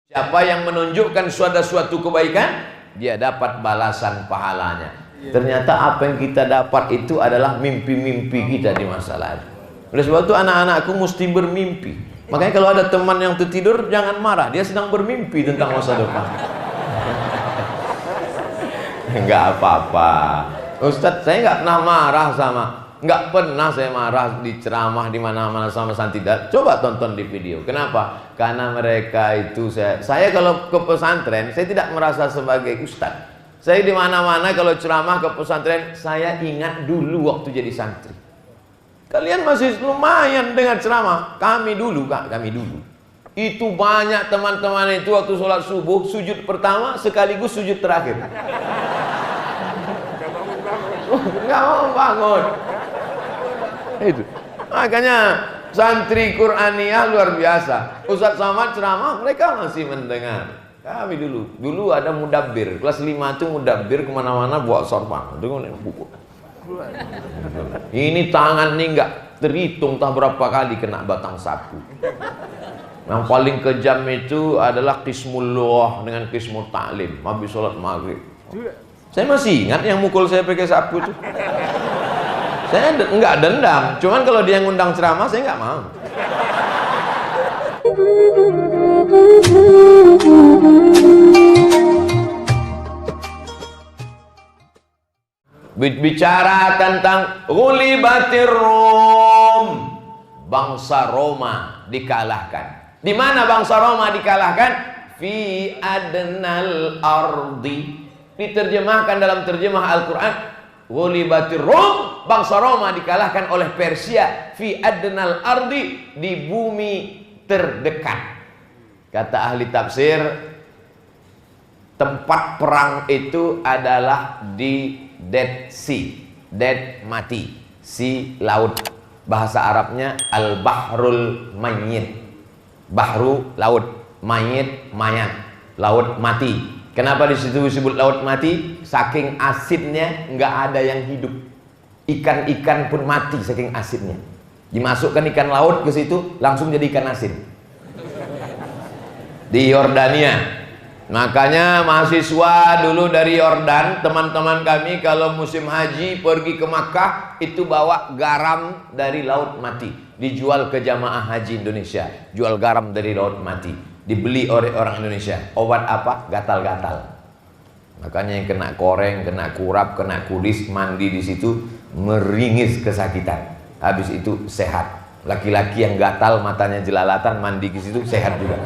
Siapa yang menunjukkan suatu kebaikan, dia dapat balasan pahalanya. Ternyata apa yang kita dapat itu adalah mimpi-mimpi kita di masa lalu. Oleh sebab itu anak-anakku mesti bermimpi. Makanya kalau ada teman yang tertidur, jangan marah, dia sedang bermimpi tentang masa depan. Enggak apa-apa Ustadz, saya nggak pernah marah nggak pernah saya marah di ceramah di mana-mana sama santri. Coba tonton di video. Kenapa? Karena mereka itu saya kalau ke pesantren, saya tidak merasa sebagai ustadz. Saya di mana-mana kalau ceramah ke pesantren, saya ingat dulu waktu jadi santri. Kalian masih lumayan dengan ceramah. Kami dulu itu banyak teman-teman itu waktu sholat subuh, sujud pertama sekaligus sujud terakhir. Nggak mau bangun. Itu makanya santri Qur'aniyah luar biasa. Ustadz Somad ceramah, mereka masih mendengar. Kami dulu ada mudabbir kelas 5 itu mudabbir kemana-mana bawa sorban. Ini tangan nih nggak terhitung tak berapa kali kena batang sapu. Yang paling kejam itu adalah qismul lughah dengan qismul ta'lim habis sholat maghrib. Saya masih ingat yang mukul saya pakai sapu itu. Saya enggak dendam, cuman kalau dia ngundang ceramah saya enggak mau. Bicara tentang ghulibatir Rum, bangsa Roma dikalahkan. Di mana bangsa Roma dikalahkan? Fi adnal ardi. Diterjemahkan dalam terjemah Al-Quran, ghulibatir Rum, bangsa Roma dikalahkan oleh Persia fi adnal ardi, di bumi terdekat. Kata ahli tafsir, tempat perang itu adalah di Dead Sea, Dead mati, Sea laut. Bahasa Arabnya Al-Bahrul Mayyit. Bahru laut, mayit mayat, laut mati. Kenapa di situ disebut laut mati? Saking asidnya nggak ada yang hidup. Ikan-ikan pun mati saking asidnya. Dimasukkan ikan laut ke situ langsung jadi ikan asin. Di Yordania. Makanya mahasiswa dulu dari Yordan, teman-teman kami kalau musim haji pergi ke Makkah itu bawa garam dari laut mati, dijual ke jamaah haji Indonesia. Jual garam dari laut mati, dibeli oleh orang Indonesia. Obat apa? Gatal-gatal. Makanya yang kena koreng, kena kurap, kena kudis, mandi di situ meringis kesakitan. Habis itu sehat. Laki-laki yang gatal, matanya jelalatan, mandi di situ sehat juga.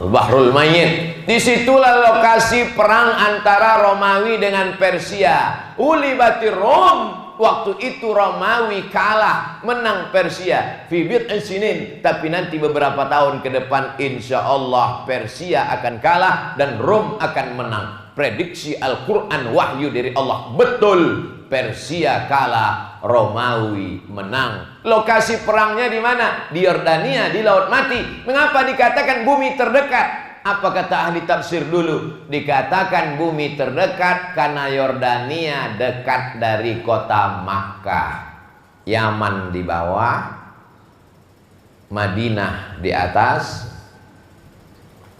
Bahrul Mayyit. Disitulah lokasi perang antara Romawi dengan Persia. Ulibatir Rum. Waktu itu Romawi kalah, menang Persia. Fi bid'i sinin. Tapi nanti beberapa tahun ke depan insya Allah Persia akan kalah dan Rum akan menang. Prediksi Al-Quran wahyu dari Allah. Betul, Persia kalah, Romawi menang. Lokasi perangnya di mana? Di Yordania, di Laut Mati. Mengapa dikatakan bumi terdekat? Apa kata ahli tafsir dulu? Dikatakan bumi terdekat karena Yordania dekat dari kota Makkah. Yaman di bawah, Madinah di atas,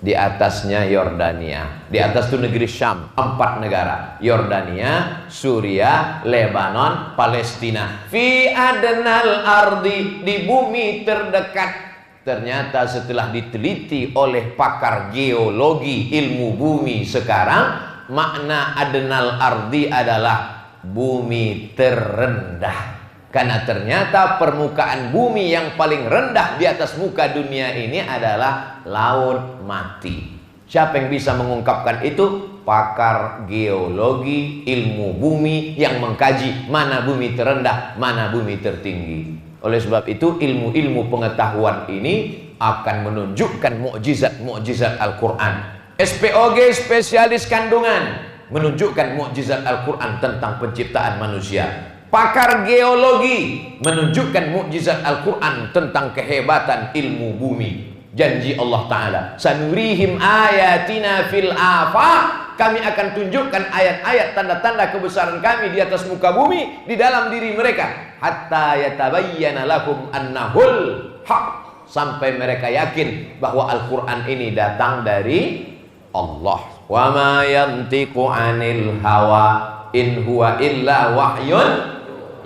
di atasnya Yordania. Di atas itu negeri Syam, 4 negara. Yordania, Suriah, Lebanon, Palestina. Fi adnal ardi, di bumi terdekat. Ternyata setelah diteliti oleh pakar geologi ilmu bumi sekarang, makna adnal ardi adalah bumi terendah. Karena ternyata permukaan bumi yang paling rendah di atas muka dunia ini adalah laut mati. Siapa yang bisa mengungkapkan itu? Pakar geologi ilmu bumi yang mengkaji mana bumi terendah, mana bumi tertinggi. Oleh sebab itu ilmu-ilmu pengetahuan ini akan menunjukkan mukjizat-mukjizat Al-Quran. SPOG spesialis kandungan menunjukkan mukjizat Al-Quran tentang penciptaan manusia. Pakar geologi menunjukkan mukjizat Al-Quran tentang kehebatan ilmu bumi. Janji Allah Ta'ala, sanurihim ayatina fil afaq. Kami akan tunjukkan ayat-ayat tanda-tanda kebesaran kami di atas muka bumi, di dalam diri mereka. Hatta yatabayyana lakum annahul haq. sampai mereka yakin bahwa Al-Quran ini datang dari Allah. Wa ma yantiqu 'anil hawa in huwa illa wahyun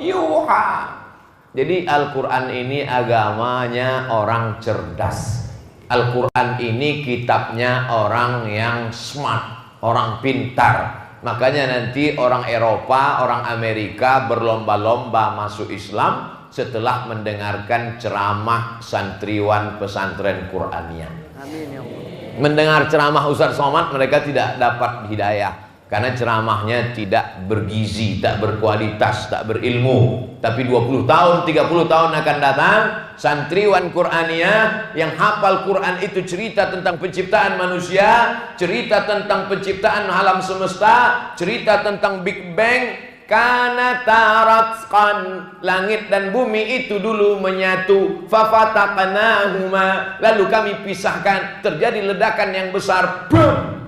yuha. Jadi Al-Quran ini agamanya orang cerdas. Al-Quran ini kitabnya orang yang smart, orang pintar. Makanya nanti orang Eropa, orang Amerika berlomba-lomba masuk Islam setelah mendengarkan ceramah santriwan pesantren Qur'aniyah. Amin ya Allah. Mendengar ceramah Ustaz Somad, mereka tidak dapat hidayah karena ceramahnya tidak bergizi, tak berkualitas, tak berilmu. Tapi 20 tahun, 30 tahun akan datang, santriwan Qur'aniyah yang hafal Quran itu cerita tentang penciptaan manusia, cerita tentang penciptaan alam semesta, cerita tentang Big Bang. Kana taratqan, langit dan bumi itu dulu menyatu, fafataqnahuma, lalu kami pisahkan, terjadi ledakan yang besar, boom,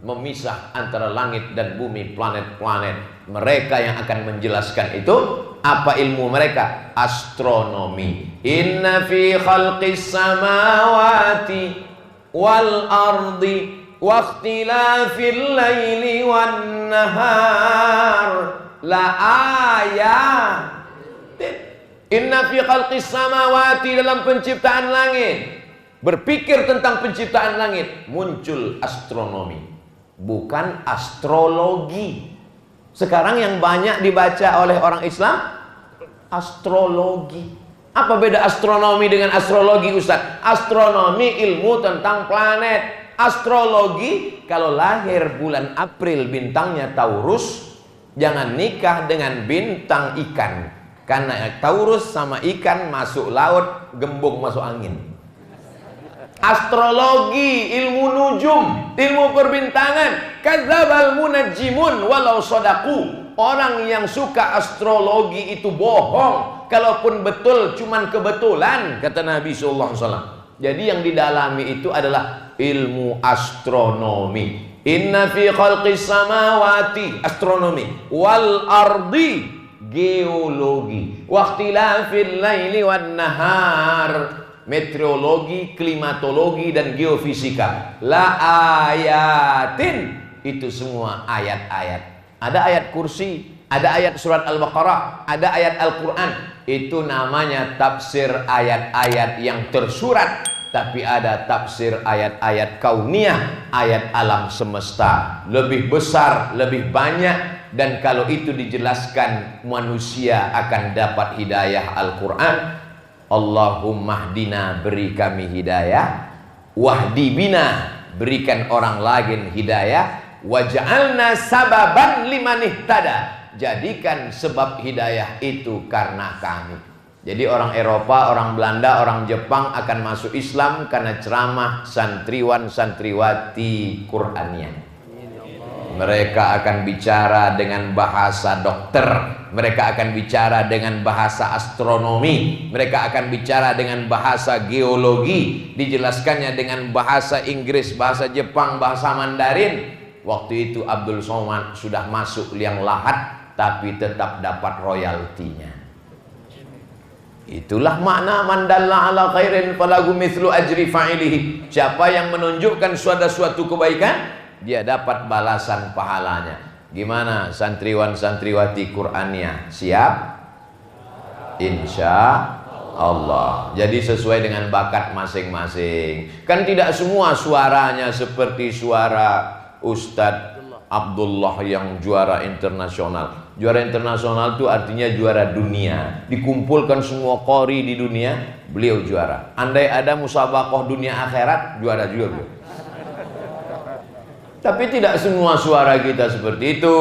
memisah antara langit dan bumi, planet-planet. Mereka yang akan menjelaskan itu, apa ilmu mereka? Astronomi. Inna fi khalqis samawati wal ardi wa ikhtilafil laili wan nahar la ayat. Inna fi khalqis samawati, dalam penciptaan langit. Berpikir tentang penciptaan langit, muncul astronomi, bukan astrologi. Sekarang yang banyak dibaca oleh orang Islam astrologi. Apa beda astronomi dengan astrologi, Ustaz? Astronomi ilmu tentang planet. Astrologi, kalau lahir bulan April bintangnya Taurus, jangan nikah dengan bintang ikan, karena Taurus sama ikan masuk laut, gembung masuk angin. Astrologi, ilmu nujum, ilmu perbintangan. Kadzdzabal munajjimun walau shadaku. Orang yang suka astrologi itu bohong, kalaupun betul cuman kebetulan, kata Nabi sallallahu alaihi wasallam. Jadi yang didalami itu adalah ilmu astronomi. Inna fi khalqis samawati, astronomi, wal ardi, geologi, wa ikhtilafil laili wan nahar, meteorologi, klimatologi dan geofisika. La ayatin, itu semua ayat-ayat. Ada ayat kursi, ada ayat surat Al-Baqarah, ada ayat Al-Quran. Itu namanya tafsir ayat-ayat yang tersurat. Tapi ada tafsir ayat-ayat kauniyah, ayat alam semesta, lebih besar, lebih banyak. Dan kalau itu dijelaskan, manusia akan dapat hidayah Al-Quran. Allahumma hdina, beri kami hidayah. Wahdi bina, berikan orang lain hidayah. Waj'alna sababan liman ihtada, jadikan sebab hidayah itu karena kami. Jadi orang Eropa, orang Belanda, orang Jepang akan masuk Islam karena ceramah santriwan santriwati Qur'aniyah. Mereka akan bicara dengan bahasa dokter, mereka akan bicara dengan bahasa astronomi, mereka akan bicara dengan bahasa geologi, dijelaskannya dengan bahasa Inggris, bahasa Jepang, bahasa Mandarin. Waktu itu Abdul Somad sudah masuk liang lahat, tapi tetap dapat royaltinya. Itulah makna mandalla ala khairin falahu mithlu ajri fa'ilihi. Siapa yang menunjukkan suatu kebaikan, dia dapat balasan pahalanya. Gimana santriwan santriwati Qur'aniyah? Siap? Insya Allah. Jadi sesuai dengan bakat masing-masing. Kan tidak semua suaranya seperti suara Ustadz Abdullah yang juara internasional. Juara internasional itu artinya juara dunia. Dikumpulkan semua qori di dunia, beliau juara. Andai ada musabaqah dunia akhirat, juara juga beliau. Tapi tidak semua suara kita seperti itu.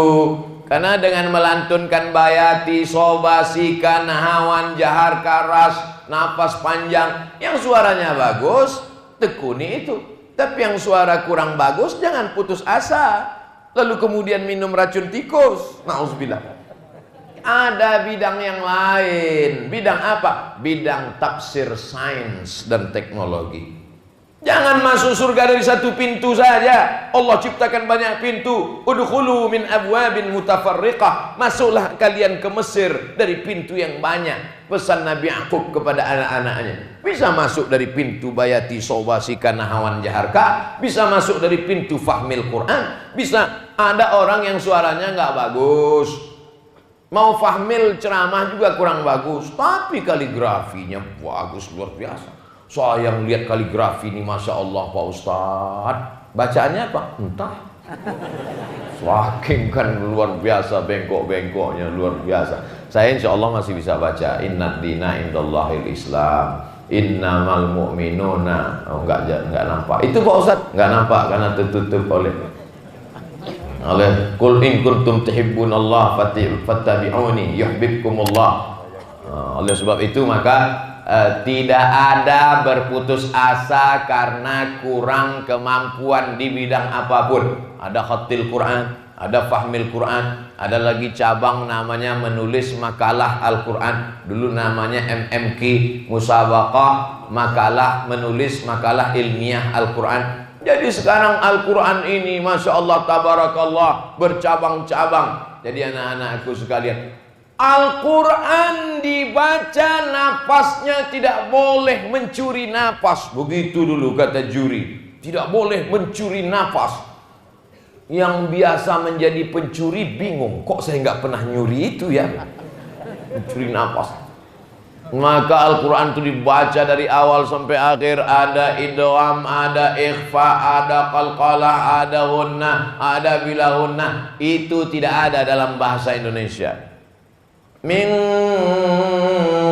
Karena dengan melantunkan bayati, sobasikan, hawan, jahar, karas, nafas panjang, yang suaranya bagus, tekuni itu. Tapi yang suara kurang bagus, jangan putus asa. Lalu kemudian minum racun tikus. Nauzubillah. Ada bidang yang lain. Bidang apa? Bidang tafsir sains dan teknologi. Jangan masuk surga dari satu pintu saja. Allah ciptakan banyak pintu. Udkhulu min abwabin mutafarriqah. Masuklah kalian ke Mesir dari pintu yang banyak. pesan Nabi Yaqub kepada anak-anaknya. Bisa masuk dari pintu bayati sobasika nahawan jaharka, bisa masuk dari pintu fahmil Quran, bisa. Ada orang yang suaranya nggak bagus, mau fahmil ceramah juga kurang bagus, tapi kaligrafinya bagus luar biasa. Saya lihat kaligrafi ini, Masya Allah Pak Ustadz. Bacaannya apa? Entah. Saking kan luar biasa, bengkok-bengkoknya luar biasa. Saya insya Allah masih bisa baca Inna dina indallahil Islam, innamal mu'minuna. Oh, enggak nampak. Itu Pak Ustadz enggak nampak karena tertutup oleh Qul in kuntum tuhibbunallah fattabi'uni yuhibbukumullah. Oleh sebab itu maka tidak ada berputus asa karena kurang kemampuan di bidang apapun. Ada khatil Quran, ada fahmil Quran, ada lagi cabang namanya menulis makalah Al-Quran. Dulu namanya MMQ, musabaqah makalah menulis makalah ilmiah Al-Quran. Jadi sekarang Al-Quran ini Masya Allah tabarakallah bercabang-cabang. Jadi anak-anakku sekalian, Al-Quran dibaca nafasnya tidak boleh mencuri nafas. Begitu dulu kata juri, tidak boleh mencuri nafas. Yang biasa menjadi pencuri bingung, kok saya nggak pernah nyuri itu ya, mencuri nafas. Maka Al-Quran itu dibaca dari awal sampai akhir. Ada idgham, ada ikhfa, ada qalqalah, ada gunnah, ada bila gunnah. Itu tidak ada dalam bahasa Indonesia. Min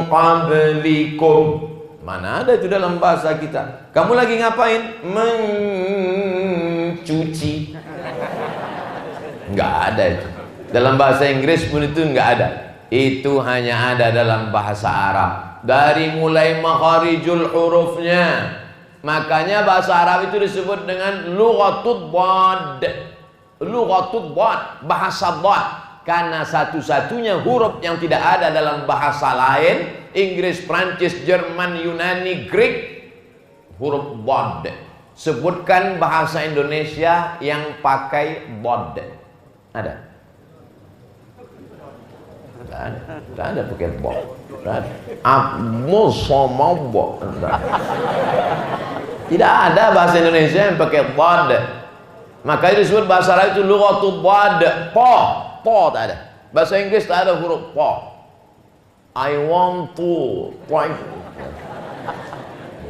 qablikum, mana ada itu dalam bahasa kita. Kamu lagi ngapain? Mencuci. Enggak ada itu. Dalam bahasa Inggris pun itu enggak ada. Itu hanya ada dalam bahasa Arab. Dari mulai makharijul hurufnya. Makanya bahasa Arab itu disebut dengan lughatud dhad. Lughatud dhad, bahasa dhad. Karena satu-satunya huruf yang tidak ada dalam bahasa lain, Inggris, Prancis, Jerman, Yunani, Greek, huruf dhad. Sebutkan bahasa Indonesia yang pakai dhad. Ada? Tidak ada pakai dhad. Tidak ada bahasa Indonesia yang pakai dhad. Makanya disebut bahasa Arab itu lughatul dhad. Po tak ada. Bahasa Inggris tak ada huruf po. I want to.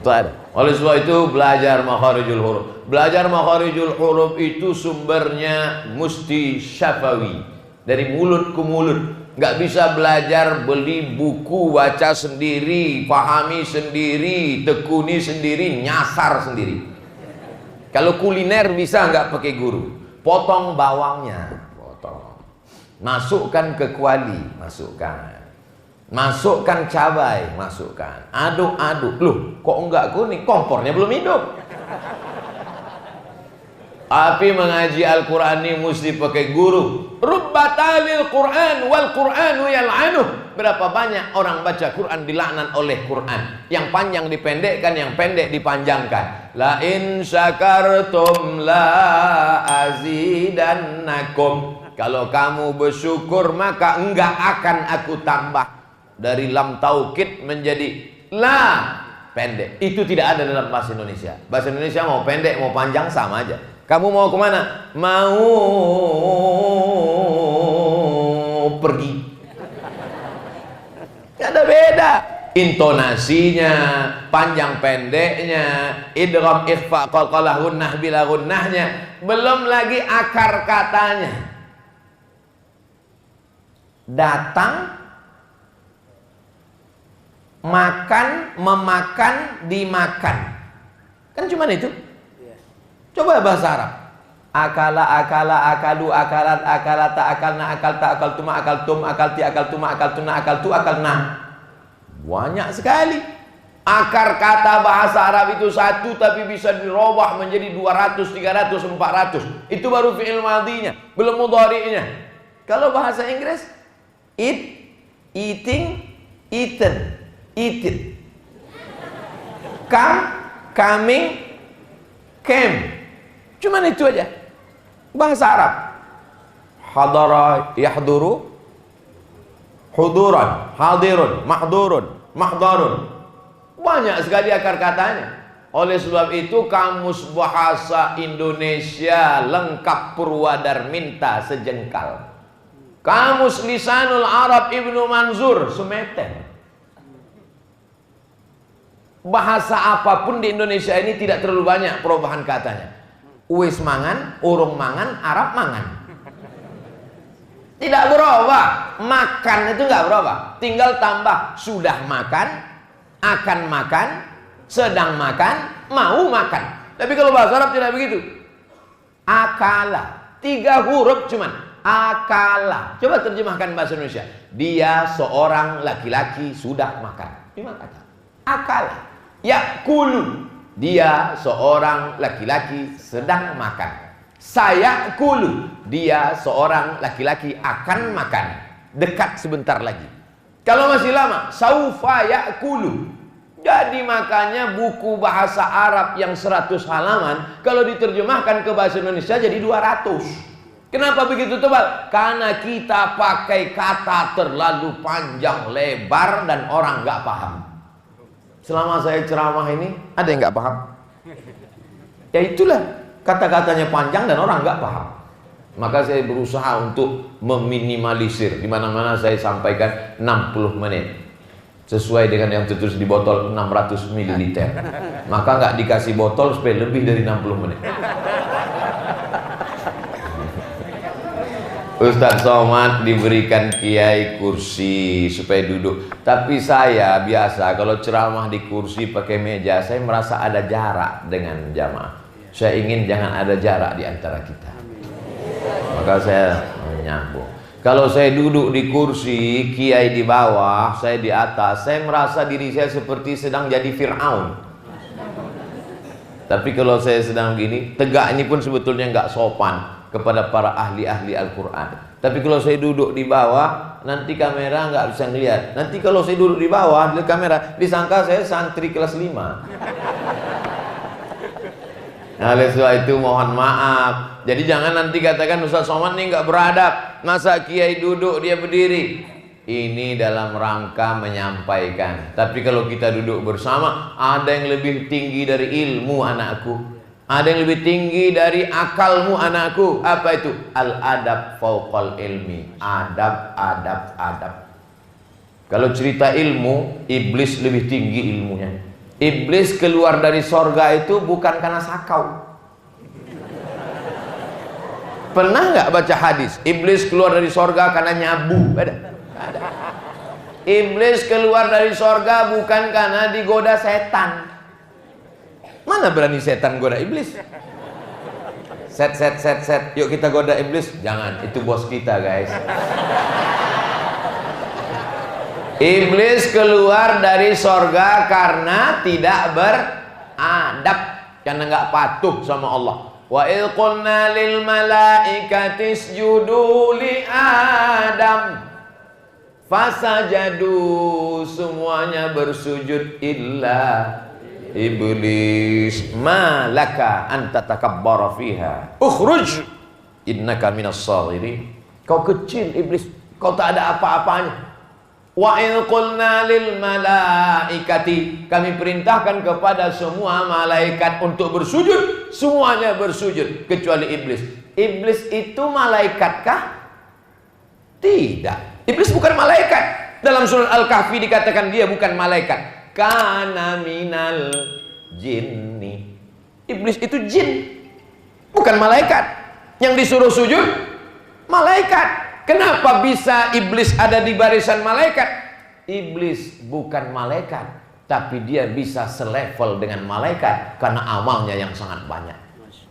Tak ada. Oleh sebab itu belajar makharijul huruf. Belajar makharijul huruf itu sumbernya mesti syafawi, dari mulut ke mulut. Nggak bisa belajar beli buku, baca sendiri, pahami sendiri, tekuni sendiri, nyasar sendiri. Kalau kuliner bisa nggak pakai guru. Potong bawangnya, potong. Masukkan ke kuali, masukkan. Masukkan cabai, masukkan. Aduk-aduk. Loh, kok enggak kuning? Kompornya belum hidup. Tapi mengaji Al-Quran ini mesti pakai guru. Rubbatalil Quran wal Quranu yal'anuh. Berapa banyak orang baca Quran dilaknat oleh Quran. Yang panjang dipendekkan, yang pendek dipanjangkan. La in syakartum la azidannakum. Kalau kamu bersyukur maka enggak akan aku tambah. Dari lam taukid menjadi la, pendek. Itu tidak ada dalam bahasa Indonesia. Bahasa Indonesia mau pendek mau panjang sama aja. Kamu mau kemana? Mau pergi. Tidak ada beda. Intonasinya, panjang pendeknya, idgham, ikhfa, qalqalah, gunnah, bila gunnahnya. Belum lagi akar katanya. Datang, makan, memakan, dimakan. Kan cuma itu. Coba bahasa Arab. Akala, akalu, akalat, akalata, akalna, akalta, akaltuma, akaltum, akalti, akaltuma, akaltuna, akaltu, akalna. Banyak sekali. Akar kata bahasa Arab itu satu tapi bisa dirubah menjadi 200, 300, 400. Itu baru fi'il madhinya, belum mudhari'nya. Kalau bahasa Inggris, eat, eating, eaten, eaten. Come, coming, came. Cuman itu aja. Bahasa Arab. Hadara yahduru, huduran, hadirun, mahdurun, mahdarun. Banyak sekali akar katanya. Oleh sebab itu kamus bahasa Indonesia lengkap Purwadarminta sejengkal. Kamus Lisanul Arab Ibnu Manzur semeter. Bahasa apapun di Indonesia ini tidak terlalu banyak perubahan katanya. Uwis mangan, urung mangan, Arab mangan. Tidak berubah. Makan itu nggak berubah. Tinggal tambah sudah makan, akan makan, sedang makan, mau makan. Tapi kalau bahasa Arab tidak begitu. Akala, 3 huruf cuman. Akala. Coba terjemahkan bahasa Indonesia. Dia seorang laki-laki sudah makan. 5 kata. Akala. Yakulu. Dia seorang laki-laki sedang makan. Saya kulu. Dia seorang laki-laki akan makan. Dekat sebentar lagi. Kalau masih lama, saufa yakulu. Jadi makanya buku bahasa Arab yang 100 halaman kalau diterjemahkan ke bahasa Indonesia jadi 200. Kenapa begitu tebal? Karena kita pakai kata terlalu panjang lebar dan orang nggak paham. Selama saya ceramah ini ada yang nggak paham? Ya itulah, kata-katanya panjang dan orang nggak paham. Maka saya berusaha untuk meminimalisir. Di mana-mana saya sampaikan 60 menit. Sesuai dengan yang tertulis di botol 600 ml. Maka nggak dikasih botol supaya lebih dari 60 menit. Ustadz Somad diberikan kiai kursi supaya duduk. Tapi saya biasa kalau ceramah di kursi pakai meja, saya merasa ada jarak dengan jamaah. Saya ingin jangan ada jarak di antara kita. Maka saya menyambung. Kalau saya duduk di kursi, kiai di bawah, saya di atas, saya merasa diri saya seperti sedang jadi Fir'aun. Tapi kalau saya sedang gini, tegak ini pun sebetulnya nggak sopan kepada para ahli-ahli Al-Quran. Tapi kalau saya duduk di bawah, nanti kamera nggak bisa ngelihat. Nanti kalau saya duduk di bawah, di kamera, disangka saya santri kelas 5. Nah, oleh sebab itu mohon maaf. Jadi jangan nanti katakan Ustaz Somad ini nggak beradab. Masa kiai duduk dia berdiri? Ini dalam rangka menyampaikan. Tapi kalau kita duduk bersama, ada yang lebih tinggi dari ilmu anakku. Ada yang lebih tinggi dari akalmu anakku. Apa itu? Al-adab fauqal ilmi. Adab, adab, adab. Kalau cerita ilmu, iblis lebih tinggi ilmunya. Iblis keluar dari sorga itu bukan karena sakau. Pernah nggak baca hadis? Iblis keluar dari sorga karena nyabu. Ada? Iblis keluar dari sorga bukan karena digoda setan. Mana berani setan goda iblis? Set. Yuk kita goda iblis. Jangan, itu bos kita guys. Iblis keluar dari sorga karena tidak beradab, karena nggak patuh sama Allah. Wa idh qulna lil malaikati isjudu li Adam fasajadu, semuanya bersujud illa iblis. Malaka anta takabbara fiha ukhruj innaka minas saghirin. Kau kecil iblis, kau tak ada apa-apanya. Wa idh qulna lil malaikati, kami perintahkan kepada semua malaikat untuk bersujud, semuanya bersujud kecuali iblis. Iblis itu malaikatkah? Tidak. Iblis bukan malaikat. Dalam surat Al-Kahfi dikatakan dia bukan malaikat. Kana minal jinni. Iblis itu jin, bukan malaikat. Yang disuruh sujud malaikat. Kenapa bisa iblis ada di barisan malaikat? Iblis bukan malaikat, tapi dia bisa selevel dengan malaikat karena amalnya yang sangat banyak.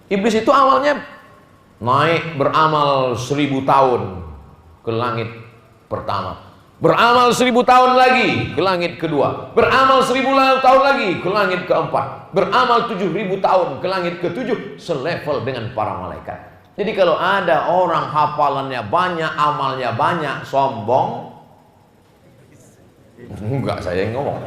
Iblis itu awalnya naik beramal 1000 tahun ke langit pertama, beramal 1000 tahun lagi ke langit kedua, beramal 1000 tahun lagi ke langit keempat, beramal 7000 tahun ke langit ketujuh, selevel dengan para malaikat. Jadi kalau ada orang hafalannya banyak, amalnya banyak, sombong, enggak saya yang ngomong.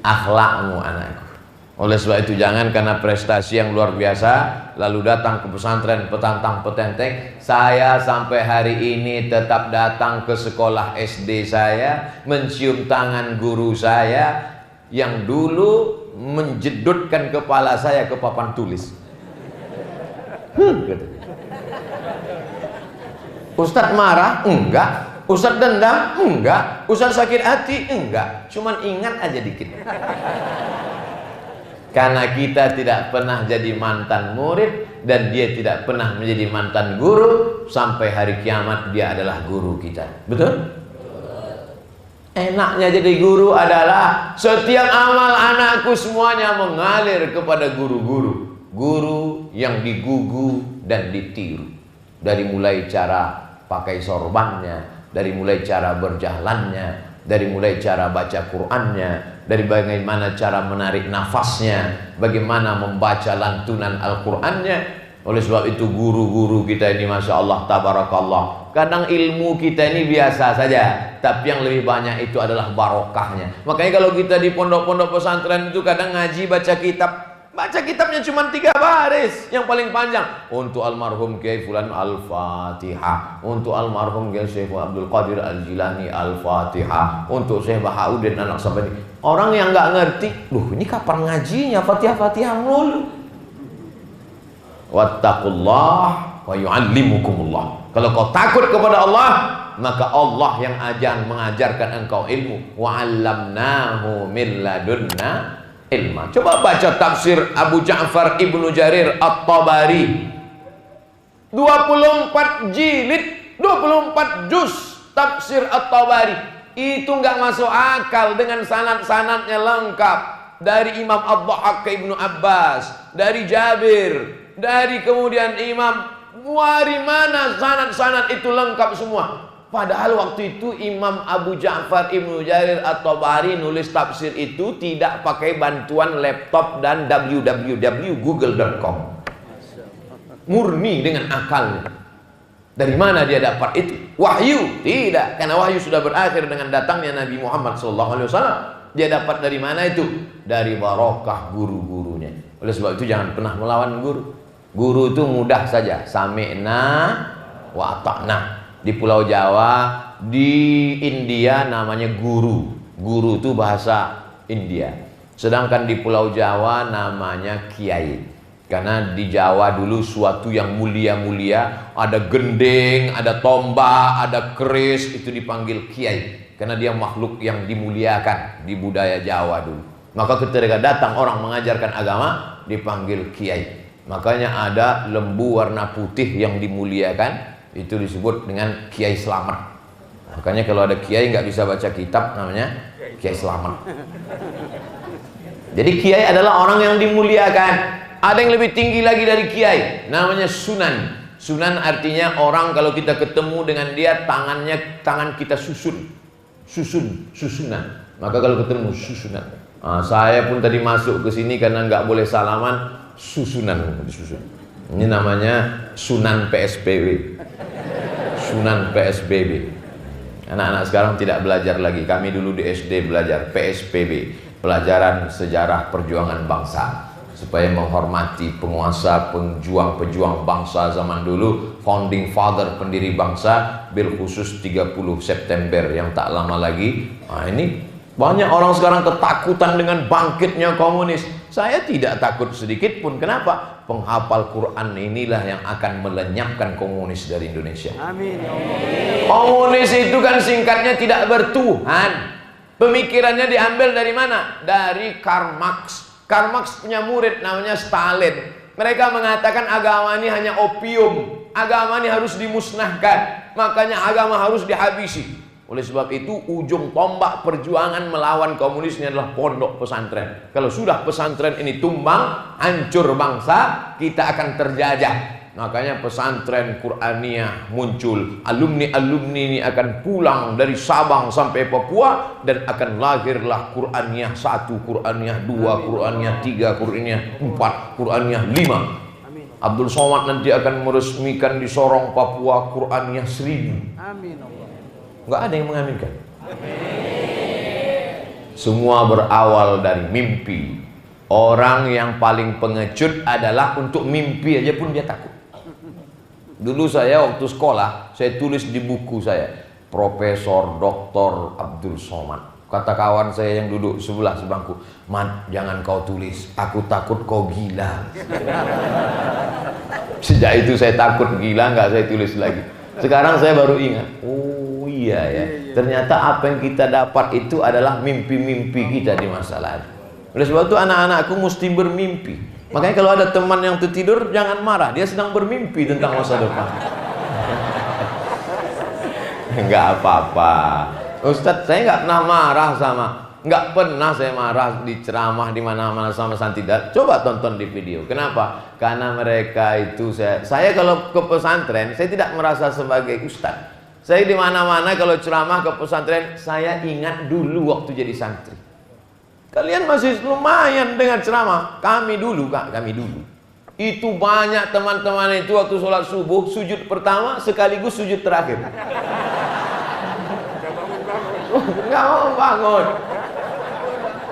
Akhlakmu anakku. Oleh sebab itu jangan karena prestasi yang luar biasa lalu datang ke pesantren petantang petenteng. Saya sampai hari ini tetap datang ke sekolah SD saya, mencium tangan guru saya yang dulu menjedutkan kepala saya ke papan tulis. Gitu. Ustadz marah? Enggak. Ustadz dendam? Enggak. Ustadz sakit hati? Enggak. Cuman ingat aja dikit. Karena kita tidak pernah jadi mantan murid dan dia tidak pernah menjadi mantan guru, sampai hari kiamat dia adalah guru kita. Betul? Enaknya jadi guru adalah setiap amal anakku semuanya mengalir kepada guru-guru. Guru yang digugu dan ditiru. Dari mulai cara pakai sorbannya, dari mulai cara berjalannya, dari mulai cara baca Qur'annya, dari bagaimana cara menarik nafasnya, bagaimana membaca lantunan Al-Qur'annya. Oleh sebab itu guru-guru kita ini Masya Allah tabarakallah, kadang ilmu kita ini biasa saja, tapi yang lebih banyak itu adalah barokahnya. Makanya kalau kita di pondok-pondok pesantren itu kadang ngaji baca kitab, baca kitabnya cuma 3 baris yang paling panjang. Untuk almarhum Kiai Fulan Al-Fatihah, untuk almarhum Kiai Syekh Abdul Qadir Al-Jilani Al-Fatihah, untuk Syekh Bahauddin anak Sabeni. Orang yang nggak ngerti, ini kapan ngajinya Fatihah-Fatihah mulu. Wattaqullah wa yu'allimukumullah. Kalau kau takut kepada Allah, maka Allah yang mengajarkan engkau ilmu. Wa 'allamnahu min ladunna ilma. Coba baca tafsir Abu Ja'far Ibnu Jarir At-Tabari, 24 jilid, 24 juz tafsir At-Tabari. Itu nggak masuk akal dengan sanad-sanadnya lengkap. Dari Imam Ad-Dhahhak ke Ibnu Abbas, dari Jabir, dari kemudian Imam, dari mana sanad-sanad itu lengkap semua. Padahal waktu itu Imam Abu Ja'far Ibnu Jarir At-Tabari nulis tafsir itu tidak pakai bantuan laptop dan www.google.com. Murni dengan akalnya. Dari mana dia dapat itu? Wahyu? Tidak, karena wahyu sudah berakhir dengan datangnya Nabi Muhammad SAW. Dia dapat dari mana itu? Dari barokah guru-gurunya. Oleh sebab itu jangan pernah melawan guru. Guru itu mudah saja, sami'na wa ata'na. Di Pulau Jawa, di India namanya guru. Guru itu bahasa India. Sedangkan di Pulau Jawa namanya kiai. Karena di Jawa dulu suatu yang mulia-mulia, ada gending, ada tombak, ada keris, itu dipanggil kiai. Karena dia makhluk yang dimuliakan di budaya Jawa dulu. Maka ketika datang orang mengajarkan agama, dipanggil kiai. Makanya ada lembu warna putih yang dimuliakan, itu disebut dengan Kiai Slamet. Makanya kalau ada kiai nggak bisa baca kitab, namanya Kiai Slamet. Jadi kiai adalah orang yang dimuliakan. Ada yang lebih tinggi lagi dari kiai, namanya sunan. Sunan artinya orang kalau kita ketemu dengan dia, tangan kita susunan. Maka kalau ketemu susunan. Saya pun tadi masuk ke sini karena nggak boleh salaman, susunan. Ini namanya Sunan PSBB. Sunan PSBB. Anak-anak sekarang tidak belajar lagi. Kami dulu di SD belajar PSBB, pelajaran sejarah perjuangan bangsa, supaya menghormati penguasa, pejuang bangsa zaman dulu, founding father, pendiri bangsa, bil khusus 30 September yang tak lama lagi. Ini banyak orang sekarang ketakutan dengan bangkitnya komunis. Saya tidak takut sedikit pun. Kenapa? Penghafal Quran inilah yang akan melenyapkan komunis dari Indonesia. Amin. Komunis itu kan singkatnya tidak bertuhan. Pemikirannya diambil dari mana? Dari Karl Marx. Karl Marx punya murid namanya Stalin. Mereka mengatakan agama ini hanya opium. Agama ini harus dimusnahkan. Makanya agama harus dihabisi. Oleh sebab itu ujung tombak perjuangan melawan komunis ini adalah pondok pesantren. Kalau sudah pesantren ini tumbang, hancur bangsa, kita akan terjajah. Makanya pesantren Qur'aniyah muncul. Alumni-alumni ini akan pulang dari Sabang sampai Papua, dan akan lahirlah Qur'aniyah 1, Qur'aniyah 2, Qur'aniyah 3, Qur'aniyah 4, Qur'aniyah 5. Abdul Somad nanti akan meresmikan di Sorong Papua Qur'aniyah 1000. Amin. Nggak ada yang mengaminkan. Semua berawal dari mimpi. Orang yang paling pengecut adalah untuk mimpi aja pun dia takut. Dulu saya waktu sekolah, saya tulis di buku saya, Profesor Dr. Abdul Somad. Kata kawan saya yang duduk sebelah sebangku, "Mat, jangan kau tulis, aku takut kau gila." Sejak itu saya takut gila, nggak saya tulis lagi. Sekarang saya baru ingat, oh iya ya, ternyata apa yang kita dapat itu adalah mimpi-mimpi kita di masa lalu. Oleh sebab itu anak-anakku mesti bermimpi. Makanya kalau ada teman yang tertidur, jangan marah, dia sedang bermimpi tentang masa depan. Nggak apa-apa Ustadz, saya nggak pernah marah nggak pernah saya marah di ceramah di mana-mana sama santridat. Coba tonton di video. Kenapa? Karena mereka itu saya kalau ke pesantren, saya tidak merasa sebagai ustadz. Saya di mana-mana kalau ceramah ke pesantren, saya ingat dulu waktu jadi santri. Kalian masih lumayan dengan ceramah. Kami dulu itu banyak teman-teman itu waktu sholat subuh, sujud pertama sekaligus sujud terakhir. Nggak mau bangun.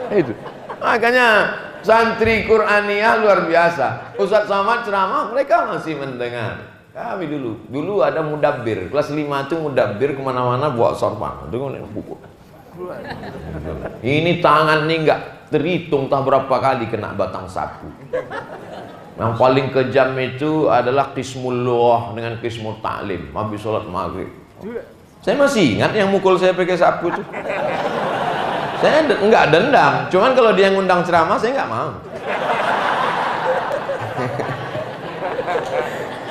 Itu makanya santri Qur'aniyah luar biasa. Ustadz Somad ceramah, mereka masih mendengar. Kami dulu ada mudabbir kelas 5 itu mudabbir kemana-mana bawa sorban dengan buku. Ini tangan nih nggak terhitung tak berapa kali kena batang sapu. Yang paling kejam itu adalah qismul lughah dengan qismul ta'lim habis sholat maghrib. Saya masih ingat yang mukul saya pakai sapu itu. Saya nggak dendam, cuman kalau dia ngundang ceramah saya nggak mau.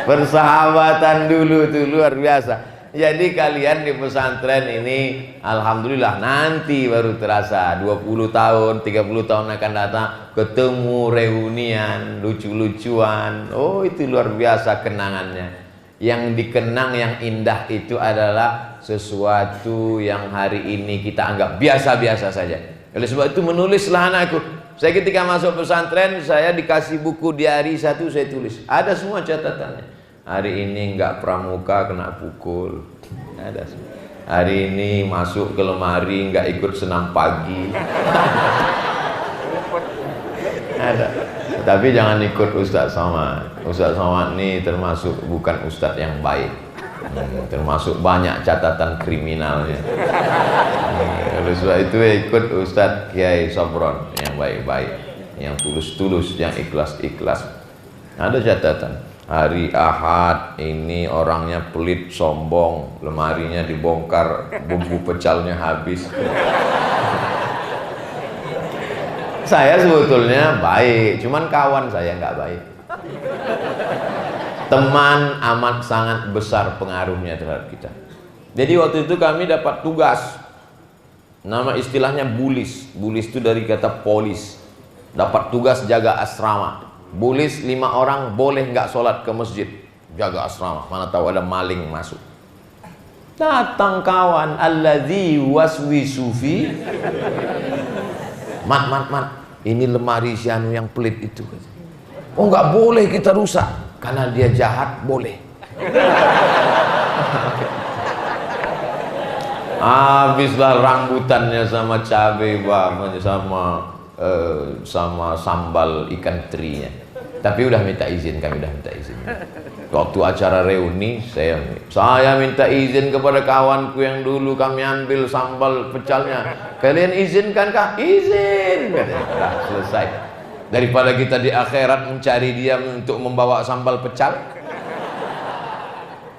Persahabatan dulu tuh luar biasa. Jadi kalian di pesantren ini alhamdulillah nanti baru terasa 20 tahun, 30 tahun akan datang ketemu reunian, lucu-lucuan. Oh, itu luar biasa kenangannya. Yang dikenang yang indah itu adalah sesuatu yang hari ini kita anggap biasa-biasa saja. Oleh sebab itu menulislah anakku. Saya ketika masuk pesantren, saya dikasih buku diari satu, saya tulis. Ada semua catatannya. Hari ini enggak pramuka kena pukul. Ada semua. Hari ini masuk ke lemari enggak ikut senam pagi. Ada. Tapi jangan ikut Ustadz Somad. Ustadz Somad ini termasuk bukan Ustadz yang baik. Termasuk banyak catatan kriminalnya. Oleh sebab itu ikut Ustadz Kiai Sobron yang baik-baik, yang tulus-tulus, yang ikhlas-ikhlas. Ada catatan. Hari Ahad ini orangnya pelit, sombong, lemarinya dibongkar, bumbu pecalnya habis. Saya sebetulnya baik, cuman kawan saya nggak baik. Teman amat sangat besar pengaruhnya terhadap kita. Jadi waktu itu kami dapat tugas, nama istilahnya bulis. Bulis itu dari kata polis. Dapat tugas jaga asrama. Bulis 5 orang boleh nggak sholat ke masjid, jaga asrama. Mana tahu ada maling masuk. Datang kawan, alladzi waswisu fi. Mat, ini lemari si anu yang pelit itu. Oh, nggak boleh kita rusak karena dia jahat, boleh. Habislah rambutannya sama cabai, sama sambal ikan terinya. Tapi udah minta izin, kami udah minta izin. Waktu acara reuni saya minta izin kepada kawanku yang dulu kami ambil sambal pecalnya. Kalian izinkan kah? Izin. Nah, selesai. Daripada kita di akhirat mencari dia untuk membawa sambal pecal.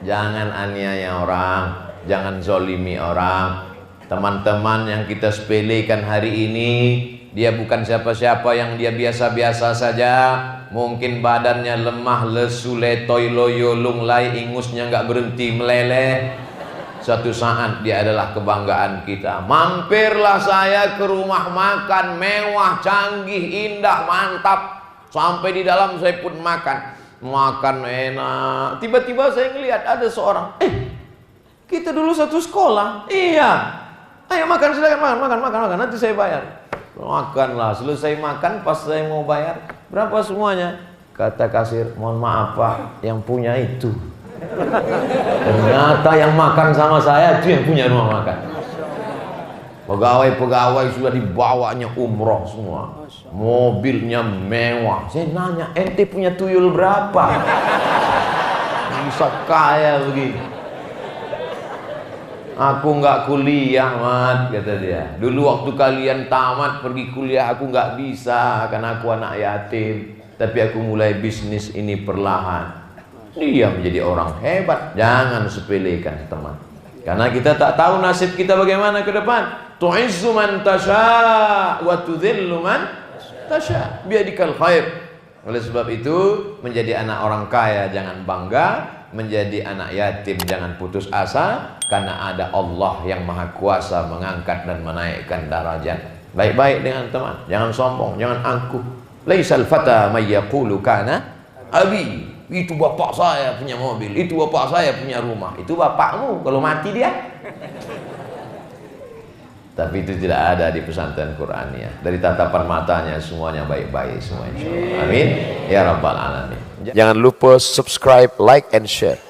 Jangan aniaya orang, jangan zolimi orang. Teman-teman yang kita sepelekan hari ini, dia bukan siapa-siapa, yang dia biasa-biasa saja. Mungkin badannya lemah, lesu, letoy, loyo, lunglai, ingusnya nggak berhenti meleleh. Suatu saat dia adalah kebanggaan kita. Mampirlah saya ke rumah makan mewah, canggih, indah, mantap. Sampai di dalam saya pun makan enak. Tiba-tiba saya ngelihat ada seorang, kita dulu satu sekolah. Iya, ayo makan, silakan makan, nanti saya bayar. Makanlah, selesai makan, pas saya mau bayar, berapa semuanya? Kata kasir, mohon maaf Pak, yang punya itu. Ternyata yang makan sama saya itu yang punya rumah makan. Pegawai-pegawai sudah dibawanya umroh semua. Mobilnya mewah. Saya nanya, ente punya tuyul berapa? Bisa kaya begini. Aku nggak kuliah, Mat, kata dia. Dulu waktu kalian tamat pergi kuliah, aku nggak bisa karena aku anak yatim. Tapi aku mulai bisnis ini perlahan. Dia menjadi orang hebat. Jangan sepelekan, teman. Karena kita tak tahu nasib kita bagaimana ke depan. Tu'izzu man tasha' wa tudhillu man tasha' biadikal khair. Oleh sebab itu, menjadi anak orang kaya jangan bangga, menjadi anak yatim jangan putus asa, karena ada Allah yang maha kuasa mengangkat dan menaikkan darajat. Baik-baik dengan teman, jangan sombong, jangan angkuh. Laisal fata may yaqulu kana abi. Itu bapak saya punya mobil, itu bapak saya punya rumah. Itu bapakmu kalau mati dia. Tapi itu tidak ada di pesantren Qur'aniyah. Dari tatapan matanya semuanya baik-baik semua, insyaallah. Amin ya rabbal alamin. Jangan lupa subscribe, like and share.